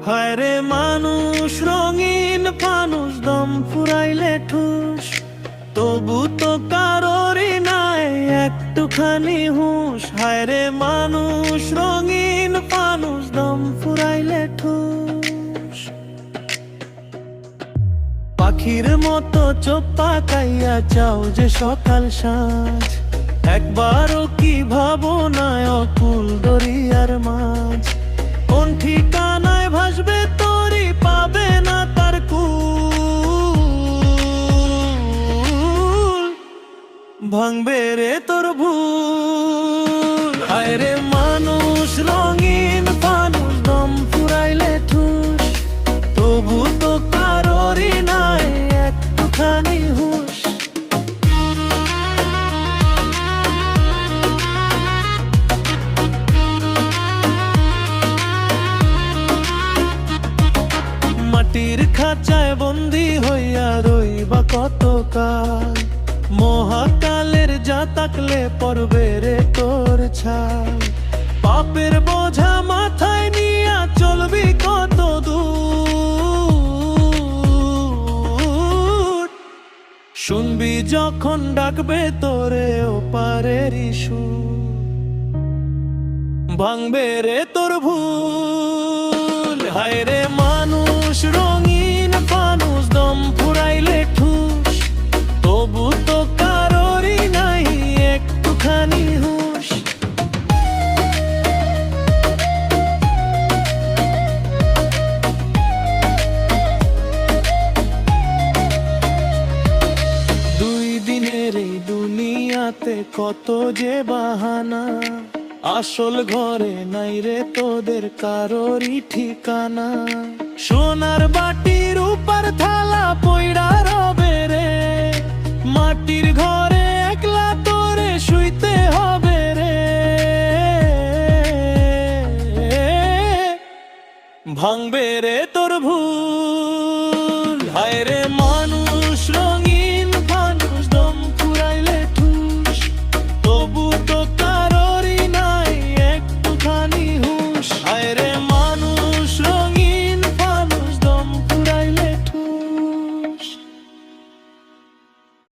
হায় রে মানুষ রঙিন ফানুষ, দম ফুরাইলে ঠুস, তবু তো কারোরই নাই একটুখানি হুঁশ। হায় রে মানুষ রঙিন ফানুষ, দম ফুরাইলে ঠুস। পাখির মতো চোখ পাকাইয়া চাও যে সকাল সাঁঝ, একবারও কি ভাবনায় অকুল দরিয়ার মাঝ। কোন ঠিকানায় ভাসবে তোরি, পাবে না তার কুল, ভাঙবে রে তোর ভুল। হায় রে মানুষ রঙিন ফানুষ, দম ফুরাইলে ঠুস, তবু তো কারোরই নাই একটুখানি হুঁশ। মাটির খাঁচায় বন্দি হইয়া রইবা কতকাল, মহাকালের যা তাকলে পড়বে রে তোর ছাল। পাপের বোঝা মাথায় নিয়া চলবি কত দূর, শুনবি যখন ডাকবে তোরে ওপারেরই সুর, ভাঙবে রে তোর ভুল। হায় রে মানুষ রঙিন ফানুষ, দম ফুরাইলে ঠুস, তবু তো কারোরই নাই একটুখানি হুঁশ। দুই দিনের এই দুনিয়াতে কত যে বাহানা, আসল ঘরে নাই রে তোদের কারোরই ঠিকানা। সোনার বাটির উপর থালা পইড়া রবে রে, মাটির ঘরে একলা তোরে শুইতে হবে রে। ভাঙবে রে তোর ভুল। হায় রে